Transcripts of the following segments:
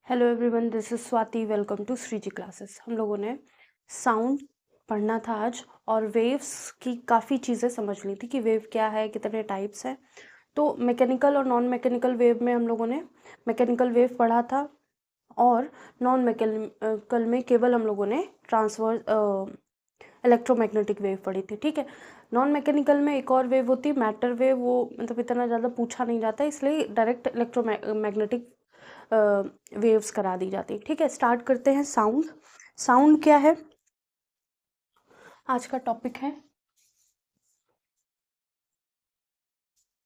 Hello everyone, this is Swati. Welcome to Shriji classes. हम लोगों ने साउंड पढ़ना था आज और वेव्स की काफ़ी चीज़ें समझ ली थी कि वेव क्या है, कितने टाइप्स हैं। तो मैकेनिकल और नॉन मैकेनिकल वेव में हम लोगों ने मैकेनिकल वेव पढ़ा था और नॉन मैकेनिकल में केवल हम लोगों ने ट्रांसवर्स इलेक्ट्रोमैग्नेटिक वेव पढ़ी थी। ठीक है। नॉन मैकेनिकल में एक और वेव होती है मैटर वेव, वो मतलब इतना ज़्यादा पूछा नहीं जाता, इसलिए डायरेक्ट इलेक्ट्रोमैग्नेटिक वेव्स करा दी जाती। ठीक है, स्टार्ट करते हैं। साउंड। साउंड क्या है? आज का टॉपिक है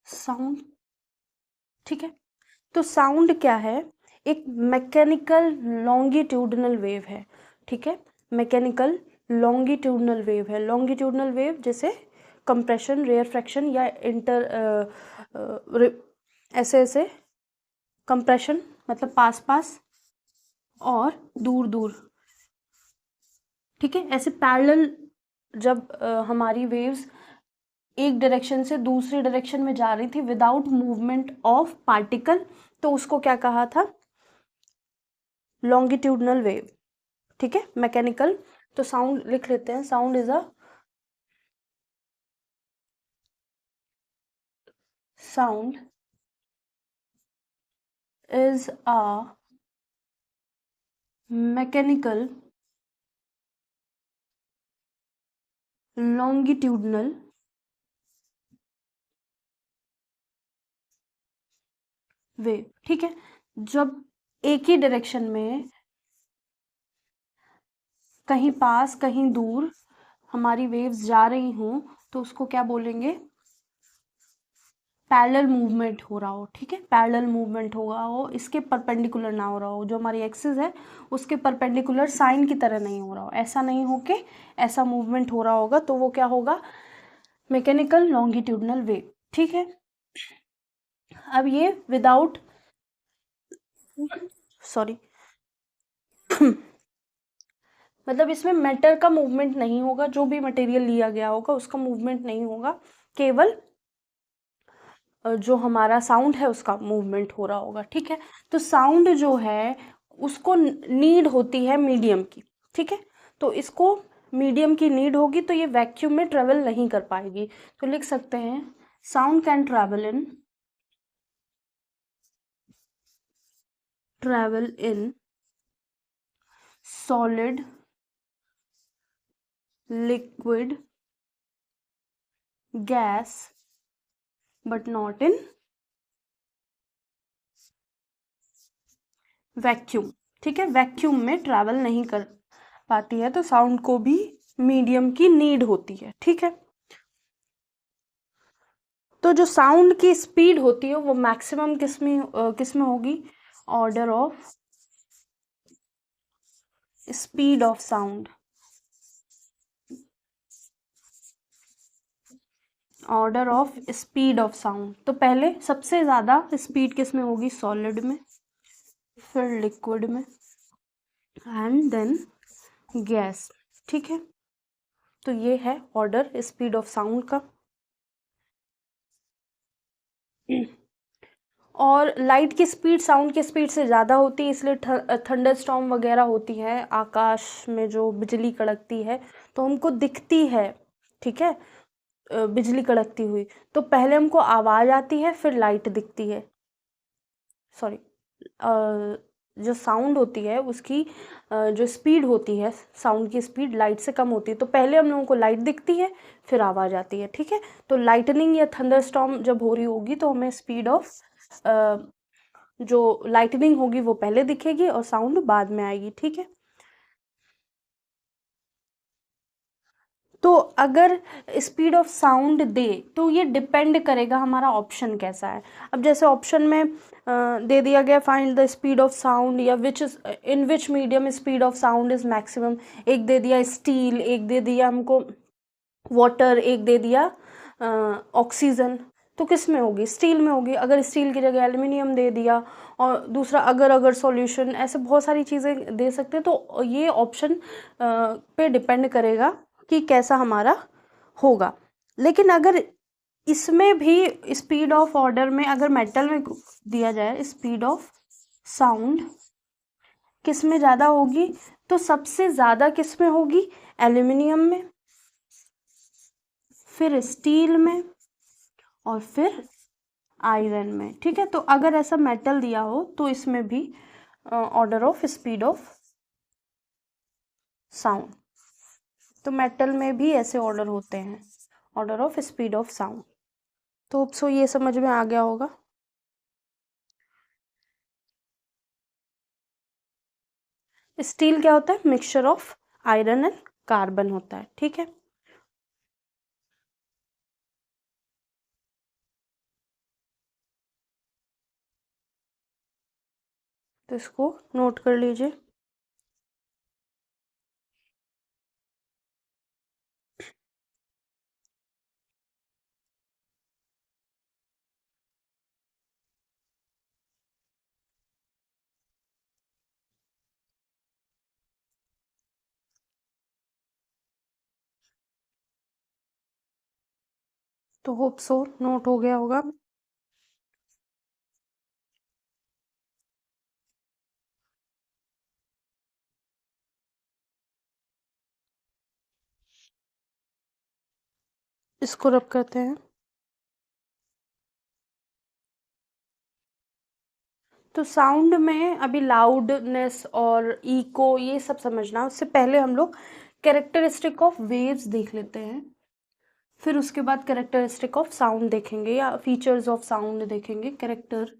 साउंड। ठीक है, तो साउंड क्या है? एक मैकेनिकल लॉन्गिट्यूडनल वेव है। ठीक है, मैकेनिकल लॉन्गिट्यूडनल वेव है। लॉन्गिट्यूडनल वेव जैसे कंप्रेशन, रेयरफैक्शन या ऐसे ऐसे कंप्रेशन मतलब पास पास और दूर दूर। ठीक है, ऐसे पैरेलल जब हमारी वेव्स एक डायरेक्शन से दूसरी डायरेक्शन में जा रही थी विदाउट मूवमेंट ऑफ पार्टिकल, तो उसको क्या कहा था? Longitudinal wave. ठीक है, मैकेनिकल। तो साउंड लिख लेते हैं। Sound is a sound is a mechanical longitudinal wave. ठीक है, जब एक ही डायरेक्शन में कहीं पास कहीं दूर हमारी वेव्स जा रही हों तो उसको क्या बोलेंगे? पैरेलल मूवमेंट हो रहा हो। ठीक है, पैरेलल मूवमेंट होगा हो, इसके परपेंडिकुलर ना हो रहा हो, जो हमारी एक्सिस है उसके परपेंडिकुलर साइन की तरह नहीं हो रहा हो, ऐसा नहीं हो के ऐसा मूवमेंट हो रहा होगा तो वो क्या होगा? Mechanical longitudinal wave. ठीक है, अब ये विदाउट सॉरी मतलब इसमें मैटर का मूवमेंट नहीं होगा, जो भी मटेरियल लिया गया होगा उसका मूवमेंट नहीं होगा, केवल जो हमारा साउंड है उसका मूवमेंट हो रहा होगा। ठीक है, तो साउंड जो है उसको नीड होती है मीडियम की। ठीक है, तो इसको मीडियम की नीड होगी तो ये वैक्यूम में ट्रेवल नहीं कर पाएगी। तो लिख सकते हैं sound can travel in solid, liquid, gas but not in vacuum. ठीक है, वैक्यूम में ट्रैवल नहीं कर पाती है तो साउंड को भी मीडियम की नीड होती है। ठीक है, तो जो साउंड की स्पीड होती है वो मैक्सिमम किस में होगी? Order of speed of sound. Order of speed of sound, तो पहले सबसे ज्यादा स्पीड किस में होगी? सॉलिड में, फिर लिक्विड में एंड देन गैस। ठीक है, तो ये है ऑर्डर स्पीड ऑफ साउंड का। और लाइट की स्पीड साउंड की स्पीड से ज़्यादा होती है, इसलिए थंडर स्टॉर्म वगैरह होती है, आकाश में जो बिजली कड़कती है तो हमको दिखती है। ठीक है, बिजली कड़कती हुई तो पहले हमको आवाज़ आती है फिर लाइट दिखती है। सॉरी, जो साउंड होती है उसकी जो स्पीड होती है, साउंड की स्पीड लाइट से कम होती है, तो पहले हम लोगों को लाइट दिखती है फिर आवाज़ आती है। ठीक है, तो लाइटनिंग या थंडरस्टॉर्म जब हो रही होगी तो हमें स्पीड ऑफ जो लाइटनिंग होगी वो पहले दिखेगी और साउंड बाद में आएगी। ठीक है, तो अगर स्पीड ऑफ साउंड दे तो ये डिपेंड करेगा हमारा ऑप्शन कैसा है। अब जैसे ऑप्शन में दे दिया गया find the speed of sound या which is in which medium speed of sound is maximum. एक दे दिया स्टील, एक दे दिया हमको वाटर, एक दे दिया ऑक्सीजन, तो किस में होगी? स्टील में होगी। अगर स्टील की जगह एल्युमिनियम दे दिया और दूसरा अगर अगर सॉल्यूशन, ऐसे बहुत सारी चीज़ें दे सकते हैं, तो ये ऑप्शन पे डिपेंड करेगा कि कैसा हमारा होगा। लेकिन अगर इसमें भी स्पीड ऑफ ऑर्डर में अगर मेटल में दिया जाए स्पीड ऑफ साउंड किस में ज़्यादा होगी? तो सबसे ज़्यादा किस में होगी? एल्यूमिनियम में, फिर स्टील में, और फिर आयरन में। ठीक है, तो अगर ऐसा मेटल दिया हो तो इसमें भी order of speed of sound, तो मेटल में भी ऐसे ऑर्डर होते हैं, order of speed of sound. तो होप सो ये समझ में आ गया होगा। स्टील क्या होता है? Mixture of iron and carbon होता है। ठीक है, तो इसको नोट कर लीजिए। तो होप सो नोट हो गया होगा। इसको रब करते हैं। तो साउंड में अभी लाउडनेस और इको ये सब समझना, उससे पहले हम लोग कैरेक्टरिस्टिक ऑफ वेव्स देख लेते हैं, फिर उसके बाद कैरेक्टरिस्टिक ऑफ साउंड देखेंगे या फीचर्स ऑफ साउंड देखेंगे। कैरेक्टर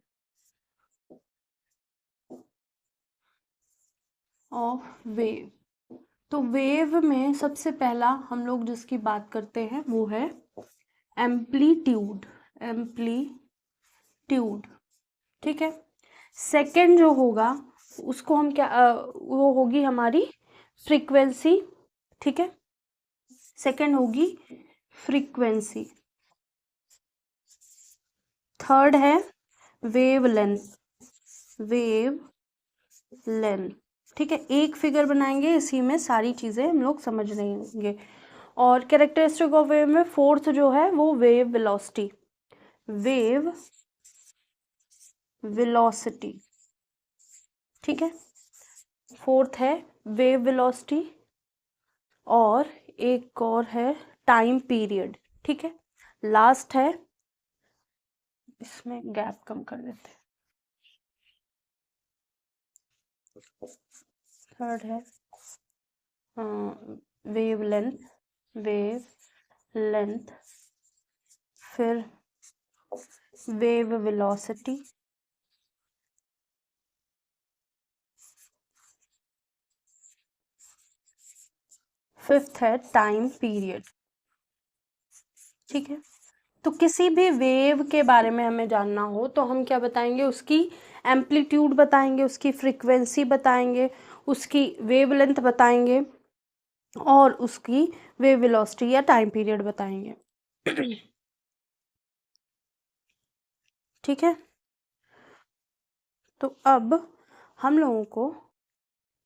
ऑफ वेव, तो वेव में सबसे पहला हम लोग जिसकी बात करते हैं वो है एम्पलीट्यूड। एम्पलीट्यूड, ठीक है। सेकंड जो होगा उसको हम क्या वो होगी हमारी फ्रीक्वेंसी। ठीक है, सेकंड होगी फ्रीक्वेंसी। थर्ड है वेव लेंथ, वेव लेंथ। ठीक है, एक फिगर बनाएंगे, इसी में सारी चीजें हम लोग समझ लेंगे। और कैरेक्टरिस्टिक ऑफ वेव में फोर्थ जो है वो वेव वेलोसिटी, वेव वेलोसिटी। ठीक है, फोर्थ है वेव वेलोसिटी, और एक और है टाइम पीरियड। ठीक है, लास्ट है, इसमें गैप कम कर देते हैं, थर्ड है वेव लेंथ, वेव लेंथ, फिर वेव वेलोसिटी, फिफ्थ है टाइम पीरियड। ठीक है, तो किसी भी वेव के बारे में हमें जानना हो तो हम क्या बताएंगे? उसकी एम्पलीट्यूड बताएंगे, उसकी फ्रीक्वेंसी बताएंगे, उसकी वेवलेंथ बताएंगे, और उसकी वेव वेलोसिटी या टाइम पीरियड बताएंगे। ठीक है, तो अब हम लोगों को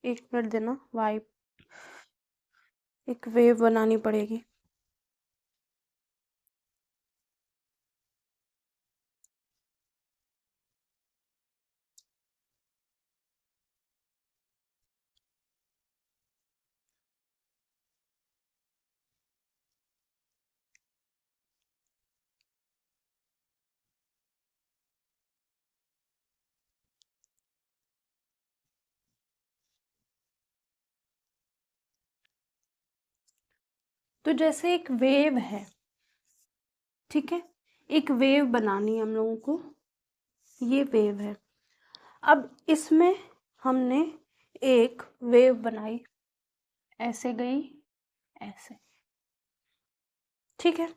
एक मिनट देना, वाइप एक वेव बनानी पड़ेगी। तो जैसे एक वेव है, ठीक है, एक वेव बनानी है हम लोगों को, ये वेव है। अब इसमें हमने एक वेव बनाई, ऐसे गई, ऐसे। ठीक है,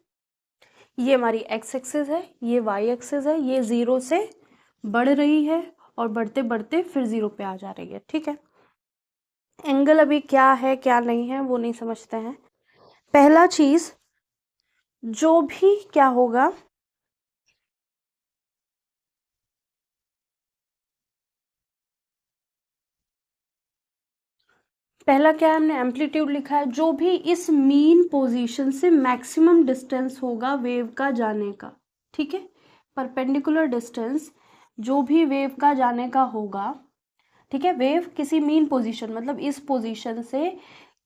ये हमारी एक्स एक्सिस है, ये वाई एक्सिस है, ये जीरो से बढ़ रही है और बढ़ते बढ़ते फिर जीरो पे आ जा रही है। ठीक है, एंगल अभी क्या है क्या नहीं है वो नहीं समझते हैं। पहला चीज जो भी क्या होगा, पहला क्या है, हमने एम्पलीट्यूड लिखा है, जो भी इस मीन पोजीशन से मैक्सिमम डिस्टेंस होगा वेव का जाने का। ठीक है, परपेंडिकुलर डिस्टेंस जो भी वेव का जाने का होगा, ठीक है। वेव किसी मीन पोजीशन, मतलब इस पोजीशन से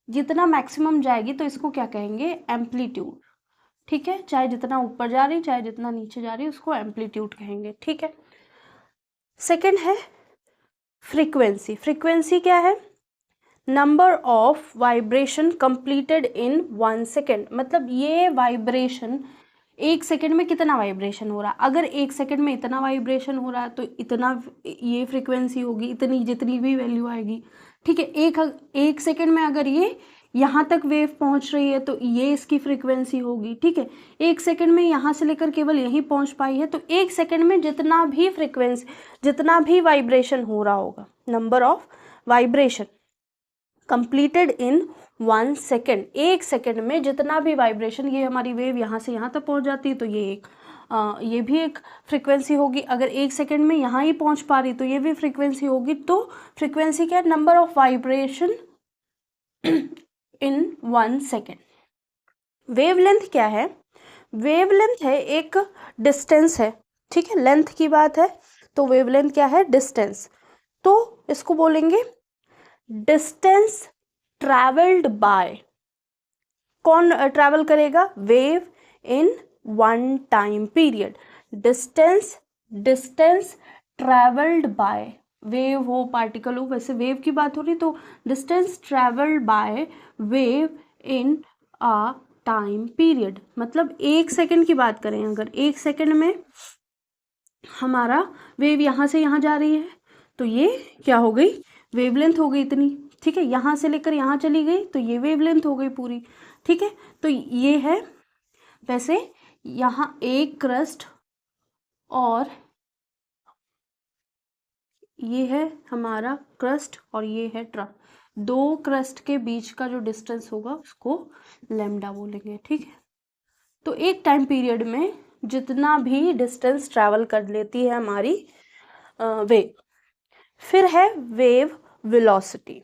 जितना मैक्सिमम जाएगी तो इसको क्या कहेंगे, एम्पलीट्यूड। ठीक है, चाहे जितना ऊपर जा रही चाहे जितना नीचे जा रही उसको एम्पलीट्यूड कहेंगे। ठीक है। सेकंड है फ्रीक्वेंसी। फ्रीक्वेंसी क्या है, number of vibration completed in 1 second. मतलब ये वाइब्रेशन एक सेकेंड में कितना वाइब्रेशन हो रहा है, अगर एक सेकेंड में इतना वाइब्रेशन हो रहा है तो इतना ये फ्रीक्वेंसी होगी, इतनी जितनी भी वैल्यू आएगी। ठीक है, एक सेकेंड में अगर ये यहाँ तक वेव पहुँच रही है तो ये इसकी फ्रीक्वेंसी होगी। ठीक है, एक सेकेंड में यहाँ से लेकर केवल यहीं पहुँच पाई है तो एक सेकेंड में जितना भी फ्रीक्वेंसी, जितना भी वाइब्रेशन हो रहा होगा, number of vibration completed in 1 second, एक सेकेंड में जितना भी वाइब्रेशन, ये हमारी वेव यहाँ से यहाँ तक पहुँच जाती है तो ये भी एक फ्रीक्वेंसी होगी। अगर एक सेकेंड में यहाँ ही पहुँच पा रही तो ये भी फ्रीक्वेंसी होगी। तो फ्रीक्वेंसी क्या है, number of vibration in 1 second. Wavelength क्या है, वेवलेंथ है एक डिस्टेंस है। ठीक है, लेंथ की बात है तो वेवलेंथ क्या है, डिस्टेंस। तो इसको बोलेंगे डिस्टेंस ट्रैवल्ड बाय, कौन ट्रैवल करेगा, wave in 1 time period. Distance, distance travelled bye, wave हो पार्टिकल हो, वैसे वेव की बात हो रही तो distance travelled by wave in a time period. मतलब एक सेकेंड की बात करें, अगर एक सेकेंड में हमारा वेव यहाँ से यहाँ जा रही है तो ये क्या हो गई, वेवलेंथ हो गई इतनी। ठीक है, यहाँ से लेकर यहाँ चली गई तो ये वेवलेंथ हो गई पूरी। ठीक है, तो ये है, वैसे यहाँ एक क्रस्ट और ये है हमारा क्रस्ट और ये है ट्रफ, दो क्रस्ट के बीच का जो डिस्टेंस होगा उसको लैम्डा बोलेंगे। ठीक है, तो एक टाइम पीरियड में जितना भी डिस्टेंस ट्रैवल कर लेती है हमारी वेव। फिर है वेव वेलोसिटी।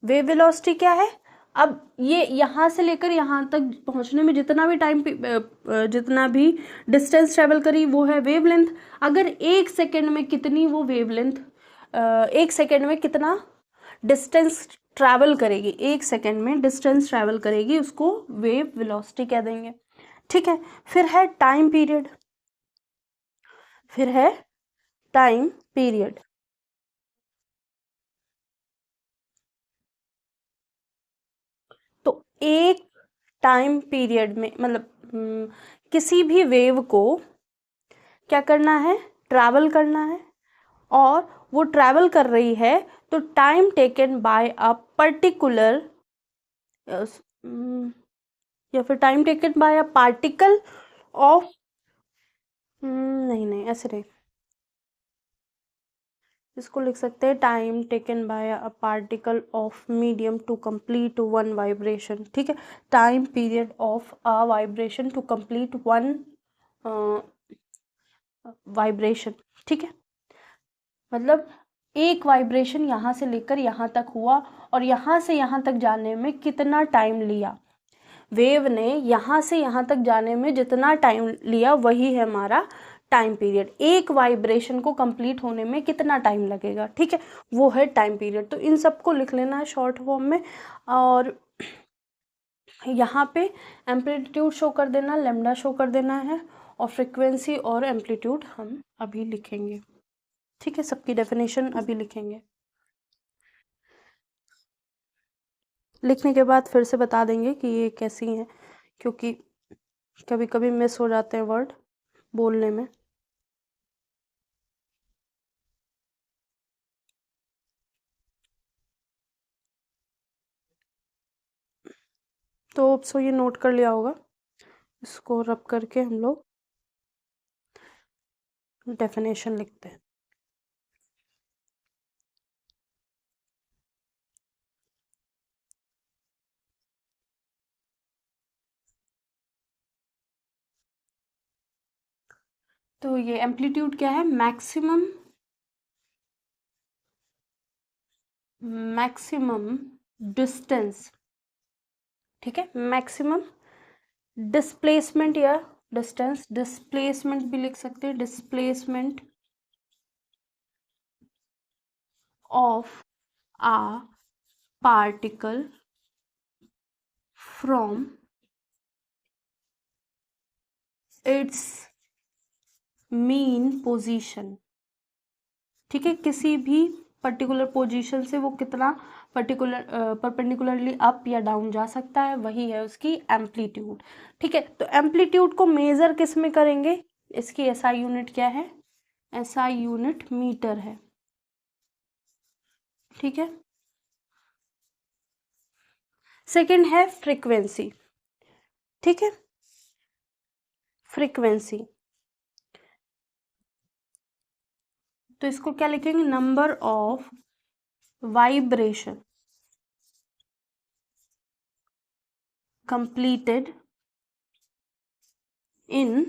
वेव वेलोसिटी क्या है, अब ये यहाँ से लेकर यहाँ तक पहुँचने में जितना भी जितना भी डिस्टेंस ट्रेवल करी वो है वेवलेंथ। अगर एक सेकेंड में कितनी वो वेवलेंथ, एक सेकेंड में कितना डिस्टेंस ट्रैवल करेगी, एक सेकेंड में डिस्टेंस ट्रैवल करेगी, उसको वेव वेलोसिटी कह देंगे। ठीक है, फिर है टाइम पीरियड, फिर है टाइम पीरियड। तो एक टाइम पीरियड में मतलब किसी भी वेव को क्या करना है, ट्रैवल करना है, और वो ट्रैवल कर रही है तो time taken by a particular, या फिर time taken by a particle of, नहीं नहीं ऐसे नहीं, इसको लिख सकते हैं time taken by a particle of medium to complete 1 vibration. ठीक है, time period of a vibration to complete 1 vibration. ठीक है, मतलब एक वाइब्रेशन यहाँ से लेकर यहाँ तक हुआ और यहाँ से यहाँ तक जाने में कितना टाइम लिया, वेव ने यहाँ से यहाँ तक जाने में जितना टाइम लिया वही है हमारा टाइम पीरियड। एक वाइब्रेशन को कंप्लीट होने में कितना टाइम लगेगा, ठीक है, वो है टाइम पीरियड। तो इन सबको लिख लेना है शॉर्ट फॉर्म में, और यहाँ पे एम्पलीट्यूड शो कर देना, लेमडा शो कर देना है, और फ्रिक्वेंसी और एम्पलीट्यूड हम अभी लिखेंगे। ठीक है, सबकी डेफिनेशन अभी लिखेंगे, लिखने के बाद फिर से बता देंगे कि ये कैसी हैं, क्योंकि कभी कभी मिस हो जाते हैं वर्ड बोलने में। तो सो ये नोट कर लिया होगा, इसको रब करके हम लोग डेफिनेशन लिखते हैं। तो ये एम्पलीट्यूड क्या है, मैक्सिमम, मैक्सिमम डिस्टेंस, ठीक है, मैक्सिमम डिस्प्लेसमेंट या डिस्टेंस, डिस्प्लेसमेंट भी लिख सकते हैं, displacement of a particle from its mean position। ठीक है, किसी भी पर्टिकुलर पोजीशन से वो कितना पर्टिकुलर परपेंडिकुलरली अप या डाउन जा सकता है, वही है उसकी एम्पलीट्यूड। ठीक है, तो एम्पलीट्यूड को मेजर किस में करेंगे, इसकी एसआई यूनिट क्या है, एसआई यूनिट मीटर है। ठीक है, सेकंड है फ्रीक्वेंसी। ठीक है, फ्रीक्वेंसी, तो इसको क्या लिखेंगे, number of vibration completed in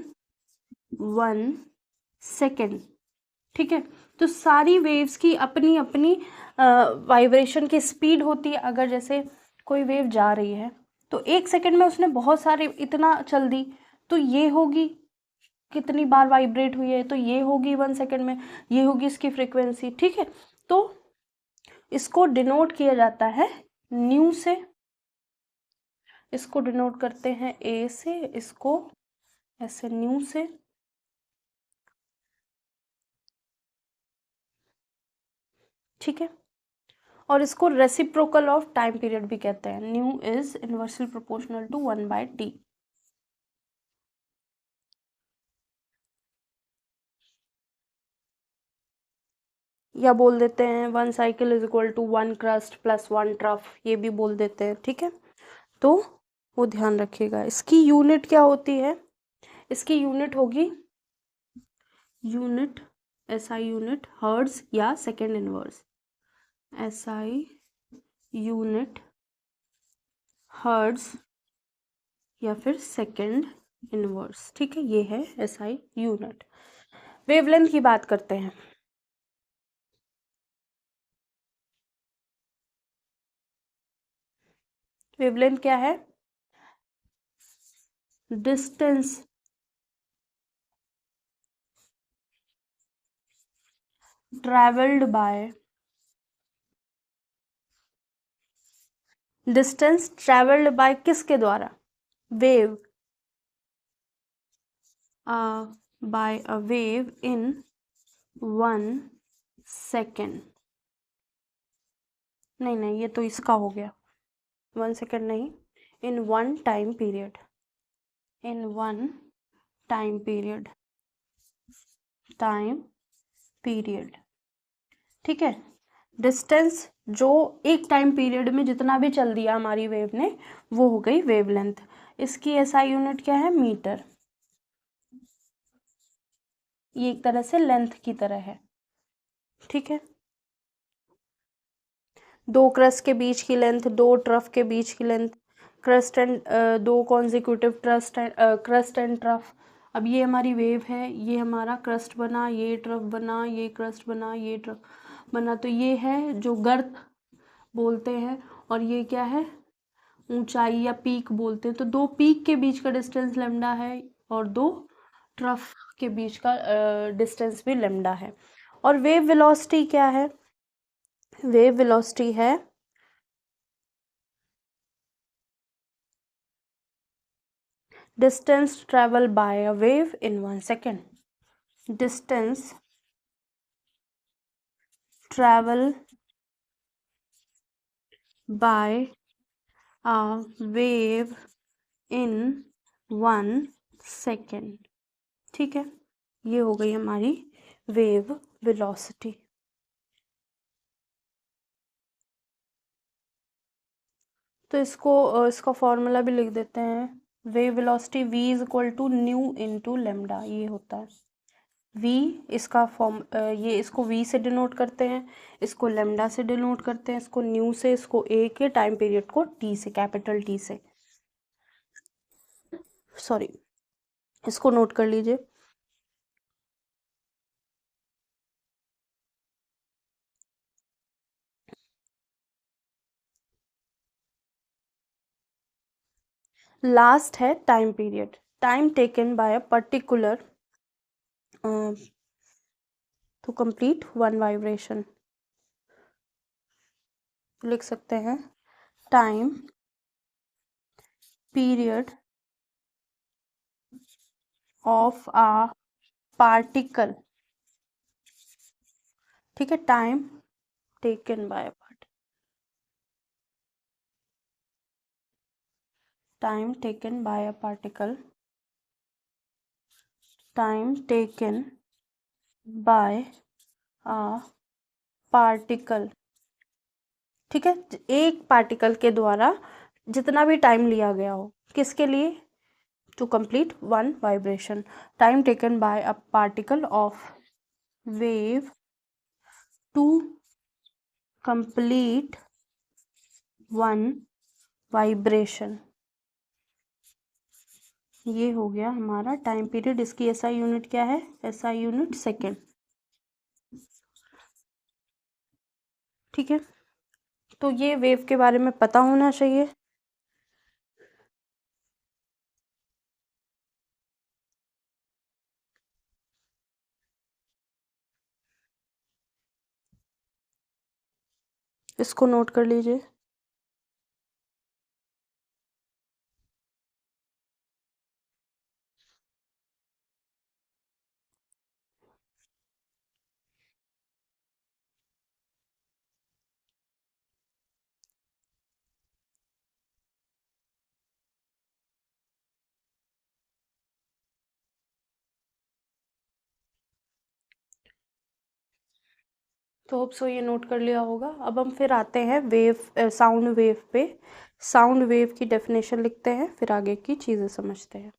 1 second. ठीक है, तो सारी वेव्स की अपनी अपनी वाइब्रेशन की स्पीड होती है। अगर जैसे कोई वेव जा रही है तो 1 सेकेंड में उसने बहुत सारे इतना चल दी, तो ये होगी कितनी बार वाइब्रेट हुई है, तो ये होगी 1 सेकेंड में, ये होगी इसकी फ्रीक्वेंसी। ठीक है, तो इसको डिनोट किया जाता है न्यू से, इसको डिनोट करते हैं ए से, इसको ऐसे न्यू से। ठीक है, और इसको रेसिप्रोकल ऑफ टाइम पीरियड भी कहते हैं। Nu is inversely proportional to 1/t। या बोल देते हैं 1 cycle is equal to 1 crest plus 1 trough, ये भी बोल देते हैं। ठीक है, तो वो ध्यान रखिएगा। इसकी यूनिट क्या होती है, इसकी यूनिट होगी यूनिट एसआई यूनिट हर्ट्ज या second inverse, SI unit hertz या फिर सेकेंड इनवर्स। ठीक है, ये है एसआई यूनिट। वेवलेंथ की बात करते हैं। वेवलेंथ क्या है, distance travelled by, distance travelled by किसके द्वारा, wave, by a wave in 1 second. नहीं, ये तो इसका हो गया, 1 सेकेंड नहीं, in 1 time period, in 1 time period, time period. ठीक है, डिस्टेंस जो एक टाइम पीरियड में जितना भी चल दिया हमारी वेव ने, वो हो गई वेवलेंथ। इसकी एसआई यूनिट क्या है, मीटर। ये एक तरह से लेंथ की तरह है। ठीक है, 2 क्रस्ट के बीच की लेंथ, 2 ट्रफ के बीच की length, crust and 2 consecutive crust and trough. अब ये हमारी वेव है, ये हमारा क्रस्ट बना, ये ट्रफ बना, ये क्रस्ट बना, ये ट्रफ बना, तो ये है जो गर्त बोलते हैं, और ये क्या है, ऊंचाई या पीक बोलते हैं। तो 2 पीक के बीच का डिस्टेंस लेमडा है, और 2 ट्रफ के बीच का डिस्टेंस भी लेमडा है। और वेव वेलोसिटी क्या है, वेव वेलोसिटी है distance travel by a wave in 1 second, distance travel by a wave in 1 second. ठीक है, ये हो गई हमारी वेव वेलोसिटी। तो इसका फॉर्मूला भी लिख देते हैं, wave velocity v is equal to nu into lambda, ये होता है v। इसका फॉर्म ये इसको v से डिनोट करते हैं, इसको लेमडा से डिनोट करते हैं, इसको न्यू से, इसको a के टाइम पीरियड को t से, कैपिटल T से, सॉरी, इसको नोट कर लीजिए। लास्ट है time period, time taken by a particular to complete 1 vibration. लिख सकते हैं time period of a particle. ठीक है, time taken by time taken by a particle, time taken by a particle. ठीक है, एक पार्टिकल के द्वारा जितना भी टाइम लिया गया हो, किसके लिए? To complete one vibration. Time taken by a particle of wave to complete one vibration. ये हो गया हमारा टाइम पीरियड। इसकी एसआई यूनिट क्या है? SI unit second. ठीक है, तो ये वेव के बारे में पता होना चाहिए। इसको नोट कर लीजिए। तो होप सो ये नोट कर लिया होगा। अब हम फिर आते हैं वेव, साउंड वेव पे। साउंड वेव की डेफिनेशन लिखते हैं, फिर आगे की चीज़ें समझते हैं।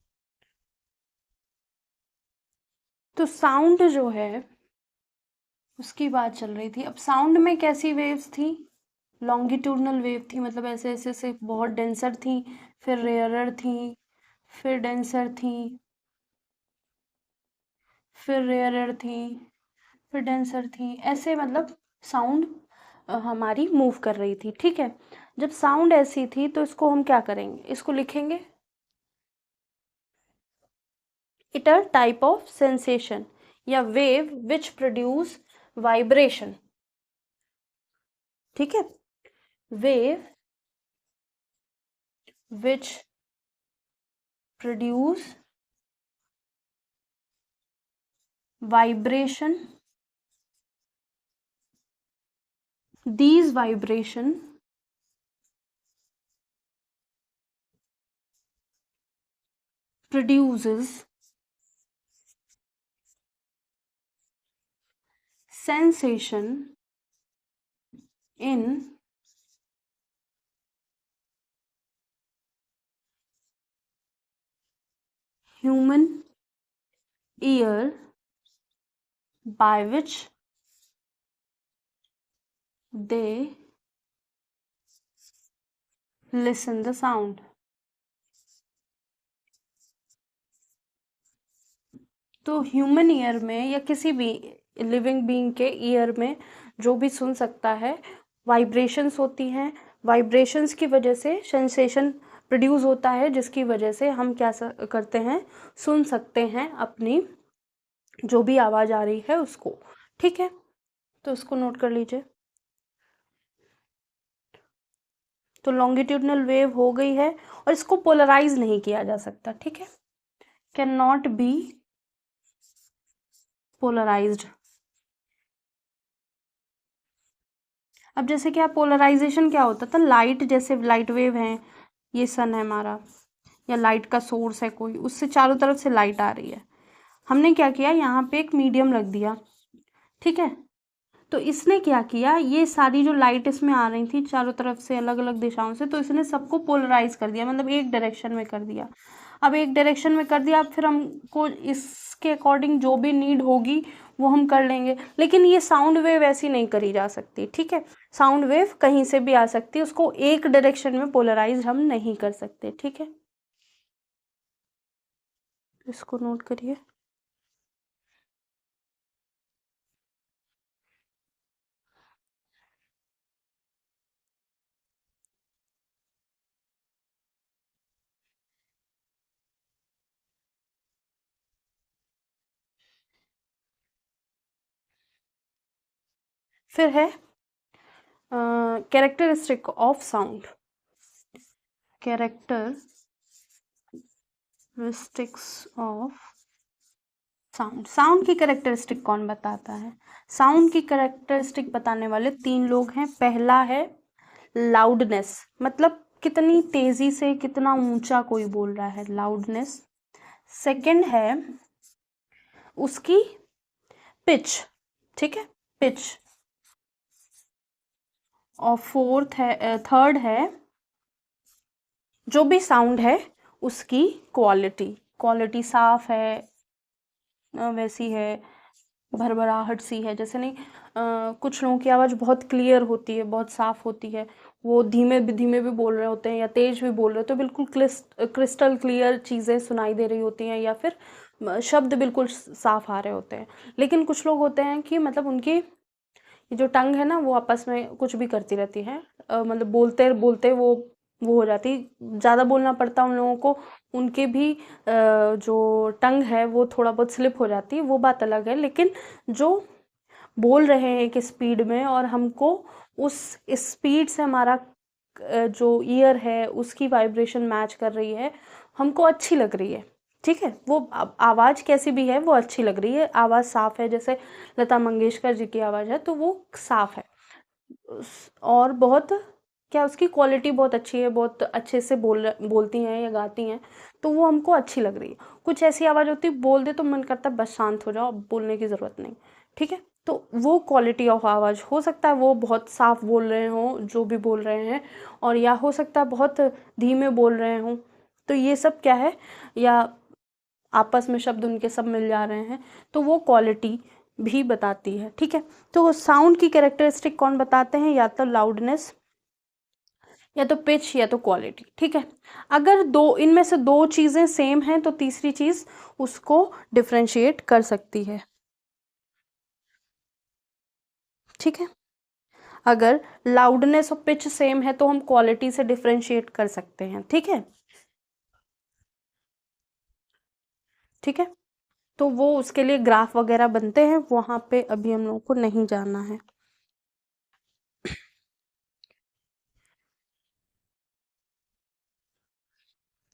तो साउंड जो है उसकी बात चल रही थी। अब साउंड में कैसी वेव्स थी? लॉन्गिट्यूडनल वेव थी, मतलब ऐसे ऐसे से बहुत डेंसर थी, फिर रेयरर थी, फिर डेंसर थी, फिर रेयरर थी, फिर डेंसर थी, ऐसे मतलब साउंड हमारी मूव कर रही थी। ठीक है, जब साउंड ऐसी थी तो इसको हम क्या करेंगे? इसको लिखेंगे it a type of sensation या वेव विच प्रोड्यूस वाइब्रेशन। ठीक है, wave which produce vibration, these vibration produces sensation in human ear by which they listen the sound। तो ह्यूमन ईयर में या किसी भी लिविंग बीइंग के ईयर में जो भी सुन सकता है, वाइब्रेशंस होती हैं। वाइब्रेशंस की वजह से सेंसेशन प्रोड्यूस होता है, जिसकी वजह से हम क्या करते हैं? सुन सकते हैं अपनी जो भी आवाज़ आ रही है उसको। ठीक है, तो इसको नोट कर लीजिए। तो लॉन्गिट्यूडनल वेव हो गई है, और इसको पोलराइज नहीं किया जा सकता। ठीक है, कैन नॉट बी पोलराइज्ड। अब जैसे कि आप पोलराइजेशन क्या होता था? लाइट, जैसे लाइट वेव है, ये सन है हमारा, या लाइट का सोर्स है कोई, उससे चारों तरफ से लाइट आ रही है। हमने क्या किया? यहाँ पे एक मीडियम रख दिया। ठीक है, तो इसने क्या किया? ये सारी जो लाइट इसमें आ रही थी चारों तरफ से अलग अलग दिशाओं से, तो इसने सबको पोलराइज कर दिया, मतलब एक डायरेक्शन में कर दिया। अब एक डायरेक्शन में कर दिया, अब फिर हमको इसके अकॉर्डिंग जो भी नीड होगी वो हम कर लेंगे। लेकिन ये साउंड वेव ऐसी नहीं करी जा सकती। ठीक है, साउंड वेव कहीं से भी आ सकती है, उसको एक डायरेक्शन में पोलराइज हम नहीं कर सकते। ठीक है, इसको नोट करिए। फिर है characteristic of sound, characteristics of sound. Sound की कैरेक्टरिस्टिक कौन बताता है? साउंड की कैरेक्टरिस्टिक बताने वाले 3 लोग हैं। पहला है लाउडनेस, मतलब कितनी तेजी से, कितना ऊंचा कोई बोल रहा है, लाउडनेस। सेकंड है उसकी पिच, ठीक है, पिच। और फोर्थ है, थर्ड है जो भी साउंड है उसकी क्वालिटी, क्वालिटी साफ है, वैसी है, भरभराहट सी है, जैसे नहीं कुछ लोगों की आवाज़ बहुत क्लियर होती है, बहुत साफ होती है, वो धीमे भी बोल रहे होते हैं या तेज भी बोल रहे होते हैं, तो बिल्कुल क्रिस्टल क्लियर चीज़ें सुनाई दे रही होती हैं, या फिर शब्द बिल्कुल साफ आ रहे होते हैं। लेकिन कुछ लोग होते हैं कि मतलब उनकी ये जो टंग है ना, वो आपस में कुछ भी करती रहती है, मतलब बोलते बोलते वो हो जाती, ज़्यादा बोलना पड़ता उन लोगों को, उनके भी जो टंग है वो थोड़ा बहुत स्लिप हो जाती है, वो बात अलग है। लेकिन जो बोल रहे हैं एक स्पीड में और हमको उस स्पीड से हमारा जो ईयर है उसकी वाइब्रेशन मैच कर रही है, हमको अच्छी लग रही है, ठीक है, वो आवाज़ कैसी भी है वो अच्छी लग रही है, आवाज़ साफ है, जैसे लता मंगेशकर जी की आवाज़ है तो वो साफ है, और बहुत क्या उसकी क्वालिटी बहुत अच्छी है, बहुत अच्छे से बोलती हैं या गाती हैं, तो वो हमको अच्छी लग रही है। कुछ ऐसी आवाज़ होती है बोल दे तो मन करता है बस शांत हो जाओ, अब बोलने की ज़रूरत नहीं, ठीक है। तो वो क्वालिटी ऑफ आवाज़ हो सकता है वो बहुत साफ बोल रहे हों जो भी बोल रहे हैं, और या हो सकता है बहुत धीमे बोल रहे हों, तो ये सब क्या है, या आपस में शब्द उनके सब मिल जा रहे हैं, तो वो क्वालिटी भी बताती है, ठीक है। तो साउंड की कैरेक्टरिस्टिक कौन बताते हैं? या तो लाउडनेस, या तो पिच, या तो क्वालिटी, ठीक है। अगर दो इनमें से दो चीज़ें सेम हैं तो तीसरी चीज़ उसको डिफ्रेंशिएट कर सकती है, ठीक है। अगर लाउडनेस और पिच सेम है तो हम क्वालिटी से डिफ्रेंशिएट कर सकते हैं, ठीक है, ठीक है। तो वो उसके लिए ग्राफ वगैरह बनते हैं, वहां पे अभी हम लोगों को नहीं जाना है।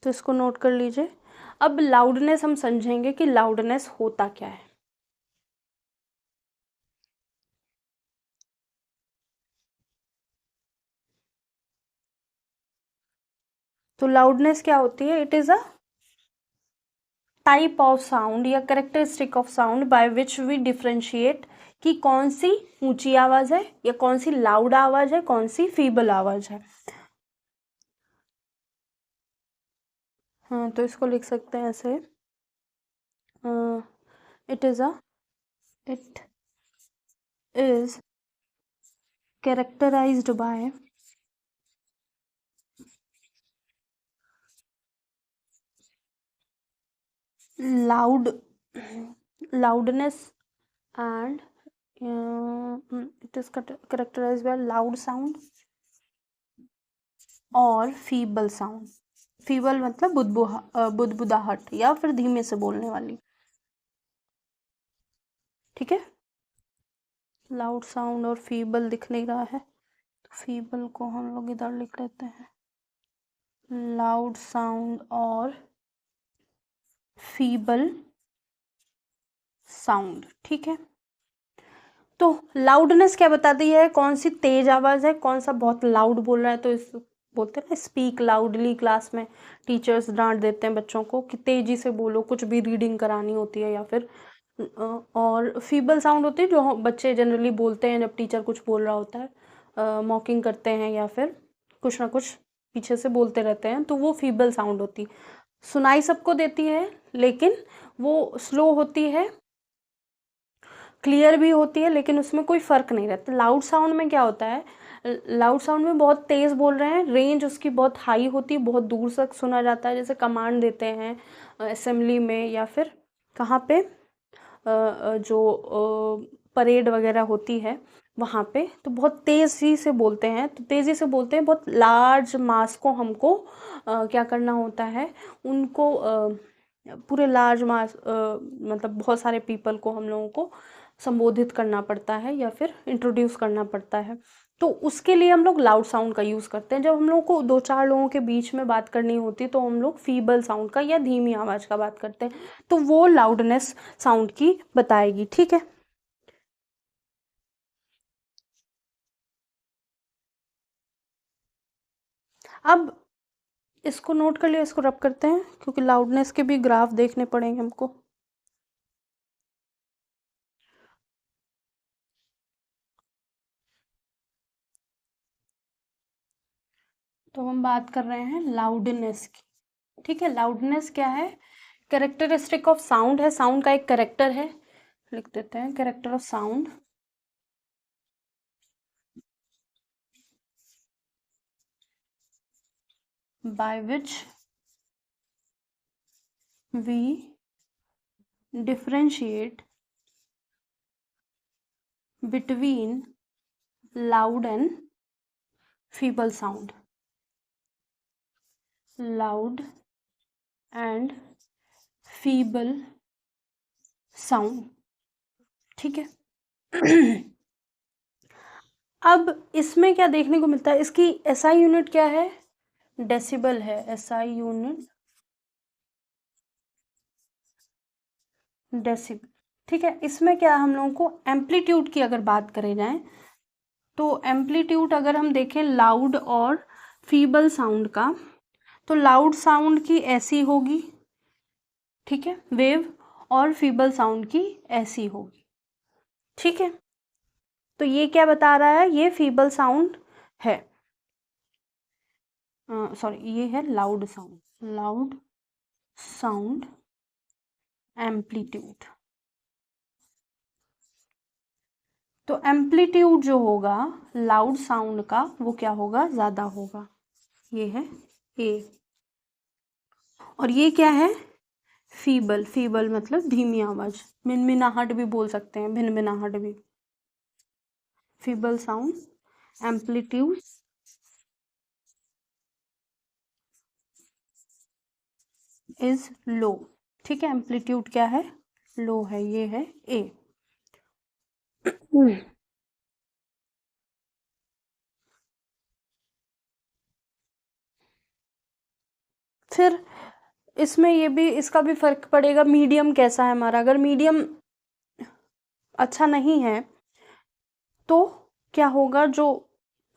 तो इसको नोट कर लीजिए। अब लाउडनेस हम समझेंगे कि लाउडनेस होता क्या है। तो लाउडनेस क्या होती है? It is a type of sound या characteristic of sound by which we differentiate कि कौन सी ऊंची आवाज है या कौन सी लाउड आवाज है, कौन सी फीबल आवाज है। हाँ, तो इसको लिख सकते हैं ऐसे, it is a it is characterized by loud loudness and it is characterized by loud sound और फीबल साउंड। फीबल मतलब बुदबुदाहट या फिर धीमे से बोलने वाली, ठीक है। लाउड साउंड और फीबल दिख नहीं रहा है, तो फीबल को हम लोग इधर लिख लेते हैं, लाउड साउंड और फीबल साउंड, ठीक है। तो लाउडनेस क्या बताती है? कौन सी तेज आवाज है, कौन सा बहुत लाउड बोल रहा है, तो इस बोलते हैं ना स्पीक लाउडली, क्लास में टीचर्स डांट देते हैं बच्चों को कि तेजी से बोलो, कुछ भी रीडिंग करानी होती है, या फिर और फीबल साउंड होती है जो बच्चे जनरली बोलते हैं जब टीचर कुछ बोल रहा होता है, मॉकिंग करते हैं या फिर कुछ ना कुछ पीछे से बोलते रहते हैं, तो वो फीबल साउंड होती, सुनाई सबको देती है लेकिन वो स्लो होती है, क्लियर भी होती है, लेकिन उसमें कोई फ़र्क नहीं रहता। लाउड साउंड में क्या होता है, लाउड साउंड में बहुत तेज़ बोल रहे हैं, रेंज उसकी बहुत हाई होती है, बहुत दूर तक सुना जाता है, जैसे कमांड देते हैं असेंबली में या फिर कहाँ पे जो परेड वगैरह होती है वहाँ पे, तो बहुत तेज़ी से बोलते हैं, तो तेज़ी से बोलते हैं, बहुत लार्ज मास को हमको क्या करना होता है, उनको पूरे लार्ज मास मतलब बहुत सारे पीपल को हम लोगों को संबोधित करना पड़ता है या फिर इंट्रोड्यूस करना पड़ता है, तो उसके लिए हम लोग लाउड साउंड का यूज़ करते हैं। जब हम लोग को 2-4 लोगों के बीच में बात करनी होती है तो हम लोग फीबल साउंड का या धीमी आवाज़ का बात करते हैं, तो वो लाउडनेस साउंड की बताएगी। ठीक है, अब इसको नोट कर लिया, इसको रब करते हैं क्योंकि लाउडनेस के भी ग्राफ देखने पड़ेंगे हमको। तो हम बात कर रहे हैं लाउडनेस की। ठीक है, लाउडनेस क्या है? कैरेक्टरिस्टिक ऑफ साउंड है, साउंड का एक कैरेक्टर है, लिख देते हैं character of sound by which we differentiate between loud and feeble sound, loud and feeble sound। ठीक है, अब इसमें क्या देखने को मिलता है, इसकी एसआई यूनिट क्या है? डेसिबल है, एसआई यूनिट डेसिबल। ठीक है, इसमें क्या हम लोगों को एम्पलीट्यूड की अगर बात करें जाए तो एम्पलीट्यूड अगर हम देखें लाउड और फीबल साउंड का, तो लाउड साउंड की ऐसी होगी, ठीक है, वेव, और फीबल साउंड की ऐसी होगी। ठीक है, तो ये क्या बता रहा है? ये फीबल साउंड है, सॉरी ये है loud sound, loud sound amplitude. तो एम्पलीट्यूड जो होगा लाउड साउंड का वो क्या होगा? ज़्यादा होगा। ये है ए, और ये क्या है? फीबल, फीबल मतलब धीमी आवाज, मिनमिनाहट भी बोल सकते हैं, भिनभिनाहट भी। Feeble sound amplitude is low. ठीक है, एम्पलीट्यूड क्या है? लो है, ये है ए। फिर इसमें ये भी, इसका भी फर्क पड़ेगा, मीडियम कैसा है हमारा। अगर मीडियम अच्छा नहीं है तो क्या होगा? जो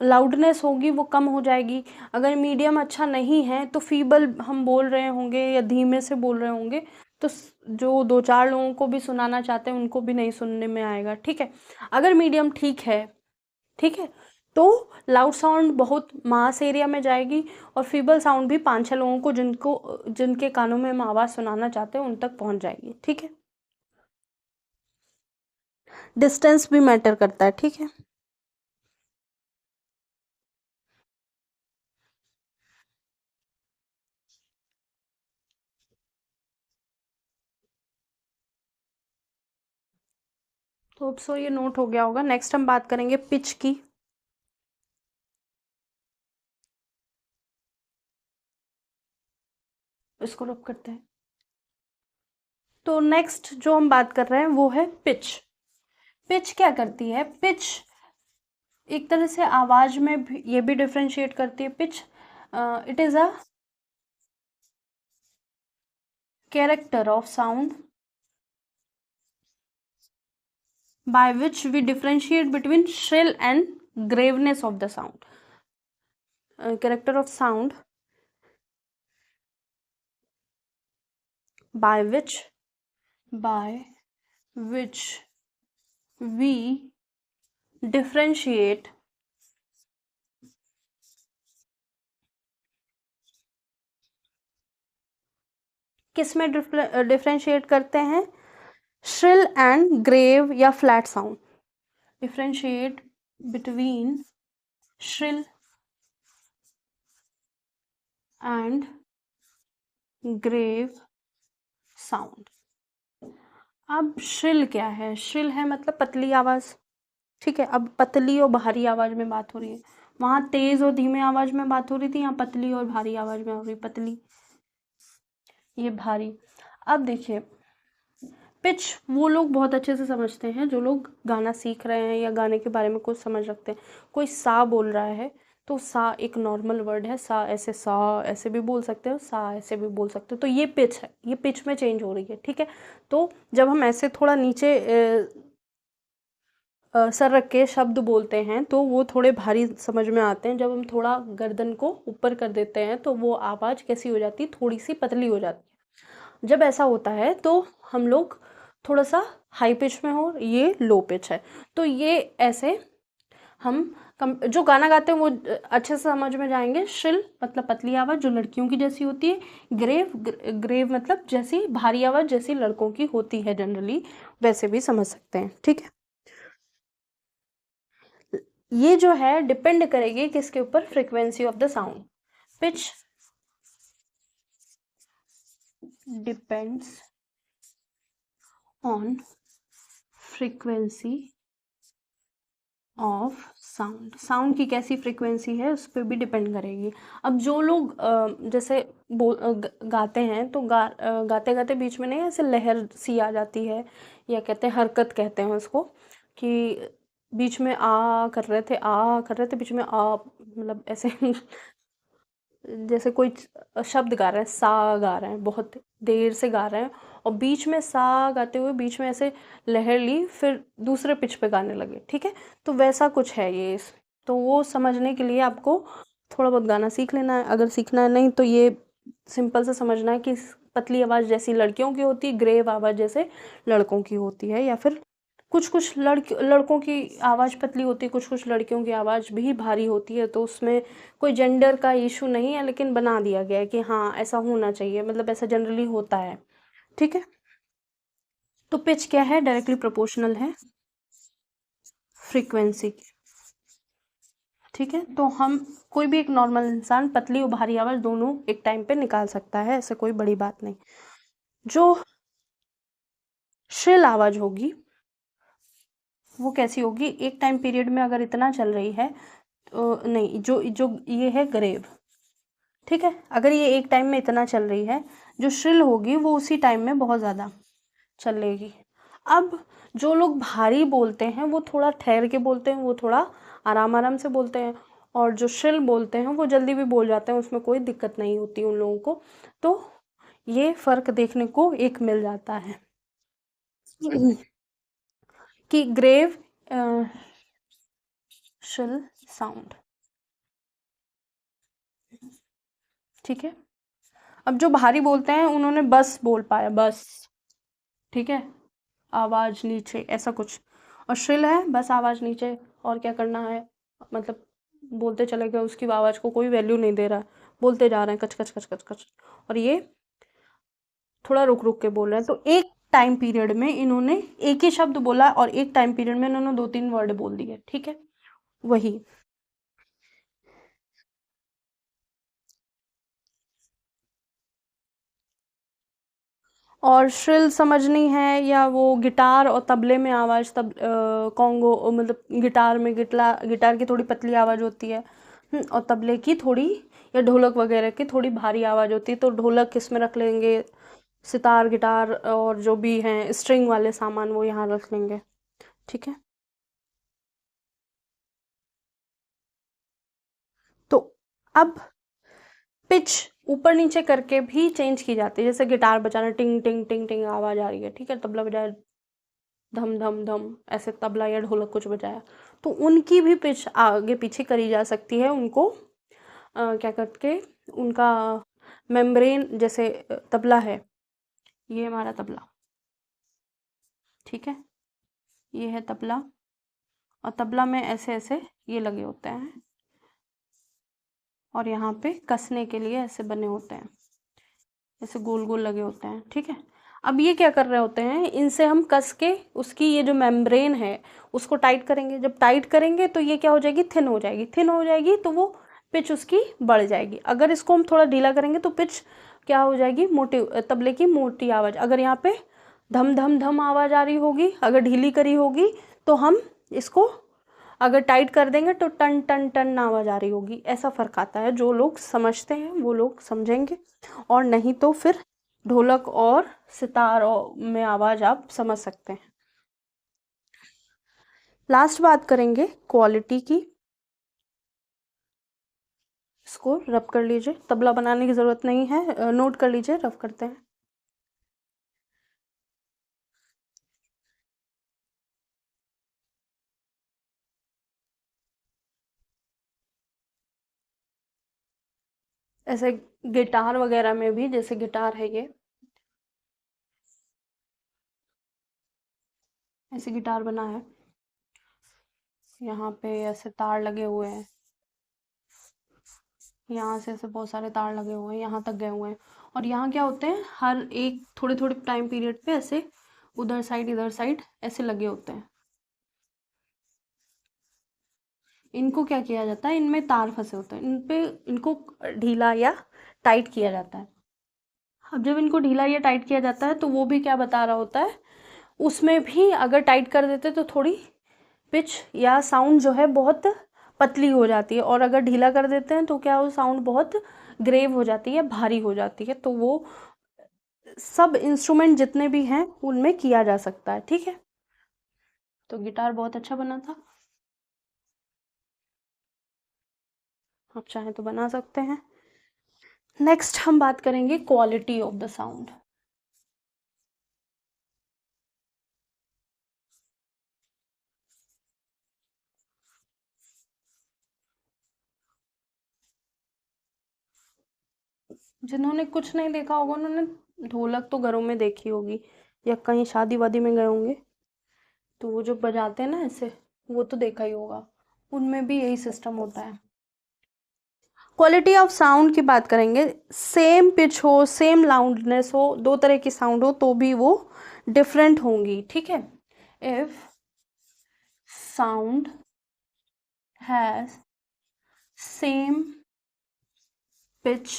लाउडनेस होगी वो कम हो जाएगी। अगर मीडियम अच्छा नहीं है तो फीबल हम बोल रहे होंगे या धीमे से बोल रहे होंगे, तो जो 2-4 लोगों को भी सुनाना चाहते हैं उनको भी नहीं सुनने में आएगा। ठीक है, अगर मीडियम ठीक है, ठीक है, तो लाउड साउंड बहुत मास एरिया में जाएगी, और फीबल साउंड भी 5-6 लोगों को जिनके कानों में हम आवाज़ सुनाना चाहते हैं उन तक पहुंच जाएगी। ठीक है, डिस्टेंस भी मैटर करता है। ठीक है, तो अब सो ये नोट हो गया होगा। नेक्स्ट हम बात करेंगे पिच की। इसको रब करते हैं। तो नेक्स्ट जो हम बात कर रहे हैं वो है पिच। पिच क्या करती है? पिच एक तरह से आवाज में भी, ये भी डिफ्रेंशिएट करती है। Pitch it is a character of sound by which we differentiate between shrill and graveness of the sound. Character of sound by which we differentiate किस में डिफ्रेंशिएट करते हैं? श्रिल एंड ग्रेव या flat sound. Differentiate between shrill and grave sound. अब shrill क्या है? Shrill है मतलब पतली आवाज। ठीक है, अब पतली और भारी आवाज में बात हो रही है। वहां तेज और धीमे आवाज में बात हो रही थी, यहाँ पतली और भारी आवाज में हो रही। पतली, ये भारी। अब देखिए पिच वो लोग बहुत अच्छे से समझते हैं जो लोग गाना सीख रहे हैं या गाने के बारे में कुछ समझ रखते हैं। कोई सा बोल रहा है तो सा एक नॉर्मल वर्ड है, सा ऐसे भी बोल सकते हो, सा ऐसे भी बोल सकते हो, तो ये पिच है, ये पिच में चेंज हो रही है, ठीक है। तो जब हम ऐसे थोड़ा नीचे सर रख के शब्द बोलते हैं तो वो थोड़े भारी समझ में आते हैं। जब हम थोड़ा गर्दन को ऊपर कर देते हैं तो वो आवाज़ कैसी हो जाती है, थोड़ी सी पतली हो जाती है। जब ऐसा होता है तो हम लोग थोड़ा सा हाई पिच में हो, ये लो पिच है। तो ये ऐसे हम जो गाना गाते हैं वो अच्छे से समझ में जाएंगे। श्रिल मतलब पतली आवाज़ जो लड़कियों की जैसी होती है, ग्रेव मतलब जैसी भारी आवाज़ जैसी लड़कों की होती है जनरली, वैसे भी समझ सकते हैं, ठीक है। ये जो है डिपेंड करेगी किसके ऊपर, frequency of the sound. Pitch depends on frequency of sound. Sound की कैसी फ्रीक्वेंसी है उस पर भी डिपेंड करेगी। अब जो लोग जैसे गाते हैं तो गाते गाते बीच में नहीं ऐसे लहर सी आ जाती है, या कहते हैं हरकत कहते हैं उसको, कि बीच में आ कर रहे थे बीच में आ मतलब ऐसे जैसे कोई शब्द गा रहे हैं, सा गा रहे हैं, बहुत देर से गा रहे हैं और बीच में सा गाते हुए बीच में ऐसे लहर ली, फिर दूसरे पिच पे गाने लगे, ठीक है। तो वैसा कुछ है ये तो वो समझने के लिए आपको थोड़ा बहुत गाना सीख लेना है। अगर सीखना है नहीं तो ये सिंपल से समझना है कि पतली आवाज़ जैसी लड़कियों की होती है, ग्रेव आवाज़ जैसे लड़कों की होती है, या फिर कुछ कुछ लड़कों की आवाज़ पतली होती है, कुछ कुछ लड़कियों की आवाज़ भी भारी होती है। तो उसमें कोई जेंडर का इशू नहीं है, लेकिन बना दिया गया है कि हाँ ऐसा होना चाहिए, मतलब ऐसा जनरली होता है, ठीक है। तो पिच क्या है, डायरेक्टली प्रोपोर्शनल है फ्रीक्वेंसी की, ठीक है। तो हम कोई भी एक नॉर्मल इंसान पतली और भारी आवाज़ दोनों एक टाइम पे निकाल सकता है, ऐसे कोई बड़ी बात नहीं। जो श्रिल आवाज़ होगी वो कैसी होगी, एक टाइम पीरियड में अगर इतना चल रही है तो नहीं, जो जो ये है ग्रेव, ठीक है। अगर ये एक टाइम में इतना चल रही है, जो श्रिल होगी वो उसी टाइम में बहुत ज़्यादा चलेगी। अब जो लोग भारी बोलते हैं वो थोड़ा ठहर के बोलते हैं, वो थोड़ा आराम आराम से बोलते हैं, और जो श्रिल बोलते हैं वो जल्दी भी बोल जाते हैं, उसमें कोई दिक्कत नहीं होती उन लोगों को। तो ये फ़र्क देखने को एक मिल जाता है कि ग्रेव श्रिल साउंड, ठीक है। अब जो भारी बोलते हैं उन्होंने बस बोल पाया, बस, ठीक है, आवाज़ नीचे ऐसा कुछ। और श्रिल है बस आवाज़ नीचे, और क्या करना है, मतलब बोलते चले गए, उसकी आवाज़ को कोई वैल्यू नहीं दे रहा है, बोलते जा रहे हैं कच कच कच कच कच। और ये थोड़ा रुक रुक के बोल रहे हैं। तो एक टाइम पीरियड में इन्होंने एक ही शब्द बोला और एक टाइम पीरियड में इन्होंने 2-3 वर्ड बोल दिए, ठीक है, वही। और श्रिल समझनी है, या वो गिटार और तबले में आवाज़, कॉन्गो मतलब गिटार में गिटार की थोड़ी पतली आवाज़ होती है, और तबले की थोड़ी, या ढोलक वगैरह की थोड़ी भारी आवाज़ होती है। तो ढोलक किस में रख लेंगे, सितार गिटार और जो भी हैं स्ट्रिंग वाले सामान वो यहाँ रख लेंगे, ठीक है। तो अब पिच ऊपर नीचे करके भी चेंज की जाती है, जैसे गिटार बजाना टिंग टिंग टिंग टिंग आवाज़ आ रही है, ठीक है, तबला बजाया धम धम धम, ऐसे तबला या ढोलक कुछ बजाया, तो उनकी भी पिच आगे पीछे करी जा सकती है। उनको क्या करके उनका मेम्ब्रेन, जैसे तबला है, ये हमारा तबला, ठीक है, ये है तबला, और तबला में ऐसे ऐसे ये लगे होते हैं, और यहाँ पे कसने के लिए ऐसे बने होते हैं, ऐसे गोल गोल लगे होते हैं, ठीक है। अब ये क्या कर रहे होते हैं, इनसे हम कस के उसकी ये जो मेम्ब्रेन है उसको टाइट करेंगे। जब टाइट करेंगे तो ये क्या हो जाएगी, थिन हो जाएगी, थिन हो जाएगी तो वो पिच उसकी बढ़ जाएगी। अगर इसको हम थोड़ा ढीला करेंगे तो पिच क्या हो जाएगी, मोटी, तबले की मोटी आवाज़। अगर यहाँ पे धम धम धम आवाज़ आ रही होगी, अगर ढीली करी होगी तो हम इसको अगर टाइट कर देंगे तो टन टन टन आवाज़ आ रही होगी। ऐसा फ़र्क आता है, जो लोग समझते हैं वो लोग समझेंगे, और नहीं तो फिर ढोलक और सितार में आवाज आप समझ सकते हैं। लास्ट बात करेंगे क्वालिटी की। इसको रब कर लीजिए, तबला बनाने की जरूरत नहीं है, नोट कर लीजिए, रब करते हैं। ऐसे गिटार वगैरह में भी, जैसे गिटार है ये, ऐसे गिटार बना है, यहाँ पे ऐसे तार लगे हुए हैं, यहाँ से ऐसे बहुत सारे तार लगे हुए हैं, यहाँ तक गए हुए हैं। और यहाँ क्या होते हैं, हर एक थोड़े थोड़े टाइम पीरियड पे ऐसे उधर साइड इधर साइड ऐसे लगे होते हैं। इनको क्या किया जाता है, इनमें तार फंसे होते हैं, इन पे इनको ढीला या टाइट किया जाता है। अब जब इनको ढीला या टाइट किया जाता है तो वो भी क्या बता रहा होता है, उसमें भी अगर टाइट कर देते तो थोड़ी पिच या साउंड जो है बहुत पतली हो जाती है, और अगर ढीला कर देते हैं तो क्या वो साउंड बहुत ग्रेव हो जाती है, भारी हो जाती है। तो वो सब इंस्ट्रूमेंट जितने भी हैं उनमें किया जा सकता है। ठीक है, तो गिटार बहुत अच्छा बना था, आप चाहें तो बना सकते हैं। नेक्स्ट हम बात करेंगे क्वालिटी ऑफ द साउंड। जिन्होंने कुछ नहीं देखा होगा उन्होंने ढोलक तो घरों में देखी होगी, या कहीं शादी वादी में गए होंगे तो वो जो बजाते हैं ना ऐसे, वो तो देखा ही होगा, उनमें भी यही सिस्टम होता है। क्वालिटी ऑफ साउंड की बात करेंगे, सेम पिच हो, सेम लाउडनेस हो, दो तरह की साउंड हो तो भी वो डिफरेंट होंगी। ठीक है, if sound has same pitch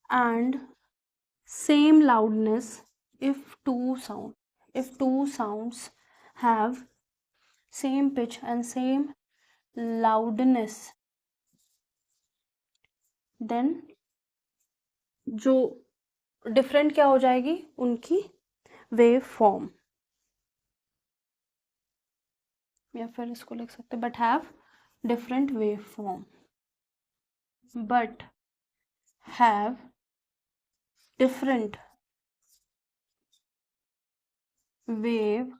and same loudness, if two sounds have same pitch and same loudness, then जो डिफरेंट क्या हो जाएगी उनकी वेव फॉर्म, या फिर इसको लिख सकते but have different wave form, but have different wave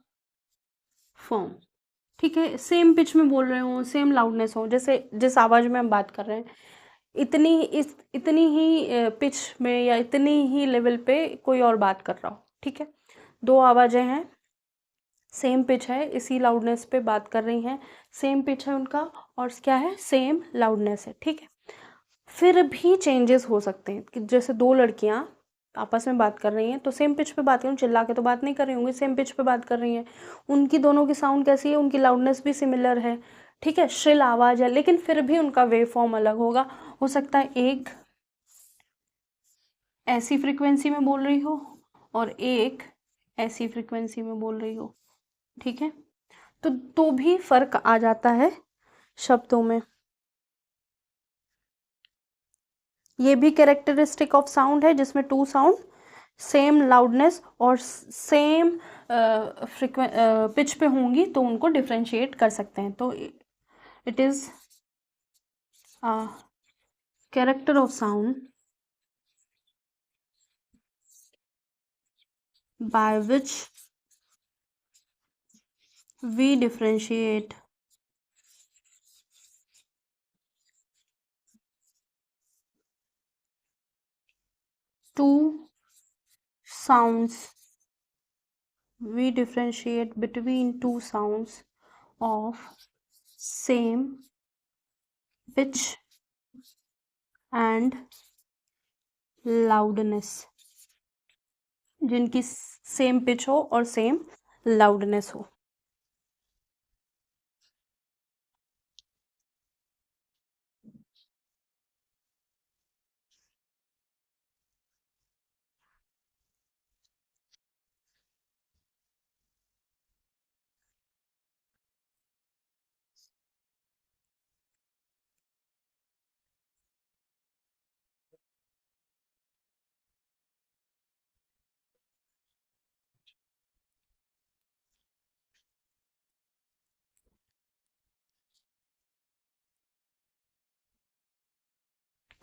form. ठीक है, सेम पिच में बोल रहे हो, सेम लाउडनेस हो, जैसे जिस आवाज में हम बात कर रहे हैं इतनी ही पिच में या इतनी ही लेवल पे कोई और बात कर रहा हो। ठीक है, दो आवाजें हैं, सेम पिच है, इसी लाउडनेस पे बात कर रही हैं, सेम पिच है उनका और क्या है, सेम लाउडनेस है। ठीक है, फिर भी चेंजेस हो सकते हैं कि जैसे दो लड़कियां आपस में बात कर रही हैं तो सेम पिच पे बात करूँ, चिल्ला के तो बात नहीं कर रही होंगी, सेम पिच पे बात कर रही हैं, उनकी दोनों की साउंड कैसी है, उनकी लाउडनेस भी सिमिलर है। ठीक है, श्रिल आवाज है, लेकिन फिर भी उनका वेव फॉर्म अलग होगा। हो सकता है एक ऐसी फ्रीक्वेंसी में बोल रही हो और एक ऐसी फ्रीक्वेंसी में बोल रही हो। ठीक है, तो भी फर्क आ जाता है शब्दों में। ये भी कैरेक्टरिस्टिक ऑफ साउंड है जिसमें टू साउंड सेम लाउडनेस और सेम पिच पे होंगी तो उनको डिफरेंशिएट कर सकते हैं। तो it is character of sound by which we differentiate two sounds, we differentiate between two sounds of same pitch and loudness, जिनकी सेम पिच हो और सेम लाउडनेस हो।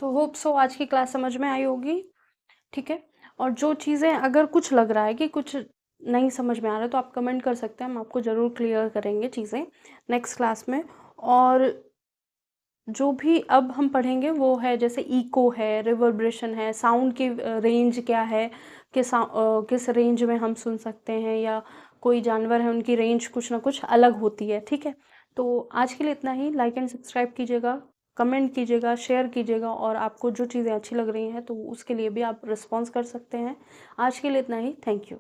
तो होप सो आज की क्लास समझ में आई होगी। ठीक है, और जो चीज़ें अगर कुछ लग रहा है कि कुछ नहीं समझ में आ रहा है तो आप कमेंट कर सकते हैं, हम आपको ज़रूर क्लियर करेंगे चीज़ें नेक्स्ट क्लास में। और जो भी अब हम पढ़ेंगे वो है जैसे इको है, रिवर्ब्रेशन है, साउंड की रेंज क्या है, किस रेंज में हम सुन सकते हैं, या कोई जानवर है उनकी रेंज कुछ ना कुछ अलग होती है। ठीक है, तो आज के लिए इतना ही। लाइक एंड सब्सक्राइब कीजिएगा, कमेंट कीजिएगा, शेयर कीजिएगा, और आपको जो चीज़ें अच्छी लग रही हैं तो उसके लिए भी आप रिस्पॉन्स कर सकते हैं। आज के लिए इतना ही। Thank you.